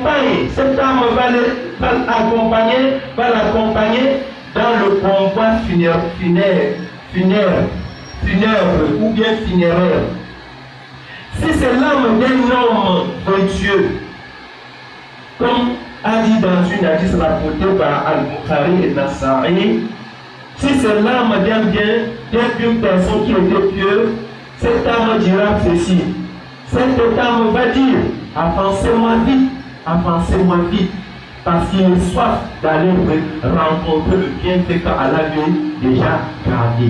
l'accompagne. Cette âme va l'accompagner dans le convoi funèbre ou bien funéraire. Si c'est l'âme d'un homme de Dieu, comme a dit dans une hadith rapportée par Al-Bukhari et Nasa'i, si c'est l'âme d'une personne qui était pieuse, cette âme dira ceci. Cette âme va dire, avancez-moi vite, parce qu'il est soif d'aller rencontrer le bienfait qu'Allah lui déjà gardé.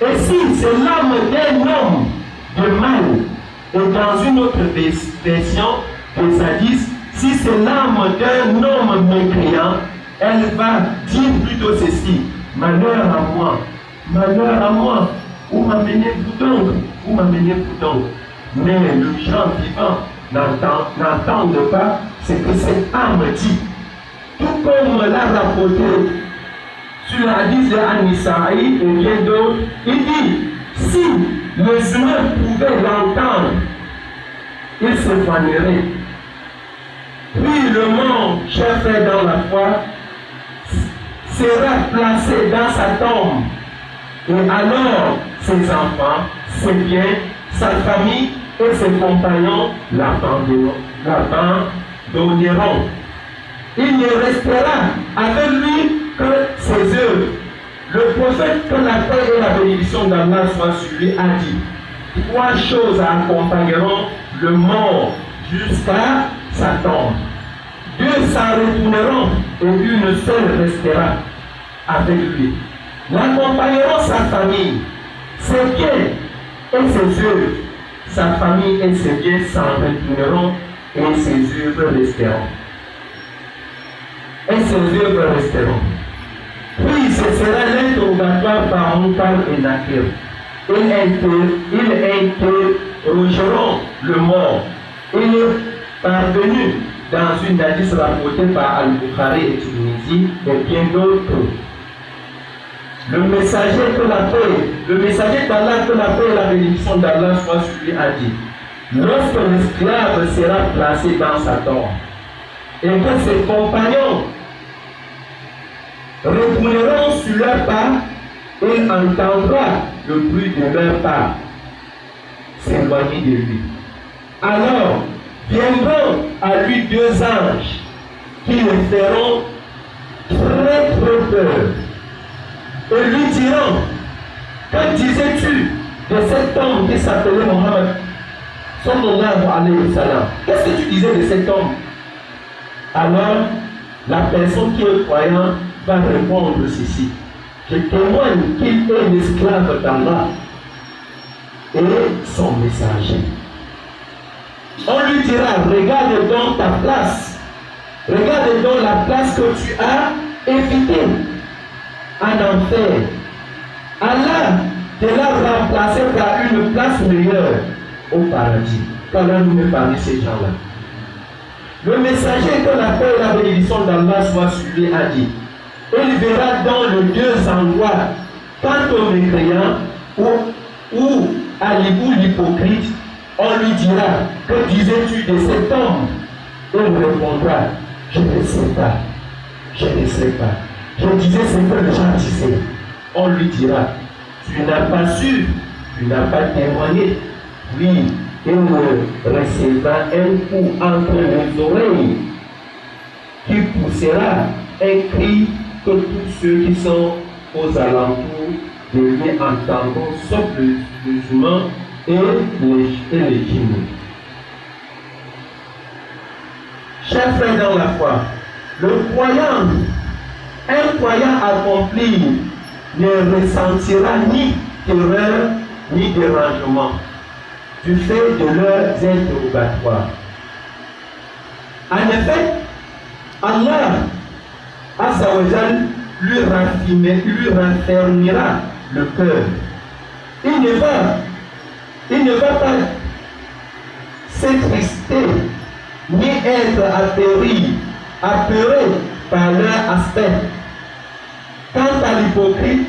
Et si c'est l'âme d'un homme de mal, et dans une autre version des hadiths, si c'est l'âme d'un homme mécréant, elle va dire plutôt ceci: malheur à moi, où m'amenez-vous donc? Mais les gens vivants n'entendent pas ce que cette âme dit. Tout comme l'a rapporté sur la hadith de An-Nisa'i et bien d'autres, il dit, si les humains pouvaient l'entendre, ils s'évanouiraient. Puis le monde, chers frères dans la foi, sera placé dans sa tombe. Et alors, ses enfants, ses biens, sa famille et ses compagnons l'abandonneront. Il ne restera avec lui que ses œuvres. Le prophète, que la paix et la bénédiction d'Allah soient sur lui, a dit: 3 choses accompagneront le mort jusqu'à sa tombe. 2 s'en retourneront et une seule restera avec lui. L'accompagneront sa famille, ses biens et ses œuvres. Sa famille et ses biens s'en retourneront et ses œuvres resteront. Puis ce sera l'interrogatoire par Munkar et Nakir. Ils interrogeront le mort. Il est parvenu dans une hadith rapportée par Al-Bukhari et Tirmidhi et bien d'autres. Le messager d'Allah, que la paix et la bénédiction d'Allah soient sur lui, a dit: lorsque l'esclave sera placé dans sa tombe et que ses compagnons retourneront sur leur pas, il entendra le bruit de leur pas s'éloigner de lui. Alors viendront à lui 2 anges qui le feront très peur et lui diront: que disais-tu de cet homme qui s'appelait Mohammed sallallahu alayhi wa sallam? Qu'est-ce que tu disais de cet homme? Alors la personne qui est croyante va répondre ceci: je témoigne qu'il est l'esclave d'Allah et son messager. On lui dira: regarde donc ta place, regarde donc la place que tu as évitée en enfer. Allah te l'a remplacé par une place meilleure au paradis. Qu'Allah nous met parmi ces gens-là. Le messager, que la paix et la bénédiction d'Allah soit sur lui, a dit: il verra dans les 2 endroits, quant au mécréant ou à l'hypocrite, on lui dira: que disais-tu de cet homme? Il répondra: je ne sais pas. Je disais ce que les gens disaient. On lui dira: tu n'as pas su, tu n'as pas témoigné. Oui, il recevra un coup entre les oreilles qui poussera un cri que tous ceux qui sont aux alentours de lui entendront, sauf les humains et les djinns. Chers frères dans la foi, un croyant accompli ne ressentira ni terreur ni dérangement du fait de leurs interrogatoires. En effet, Allah Azza wa Jal lui raffermira le cœur. Il ne va pas s'attrister ni être apeuré par leur aspect. Quant à l'hypocrite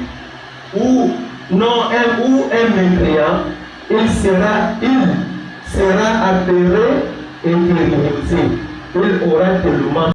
ou un mécréant, il sera apeuré et terrorisé. Il aura tellement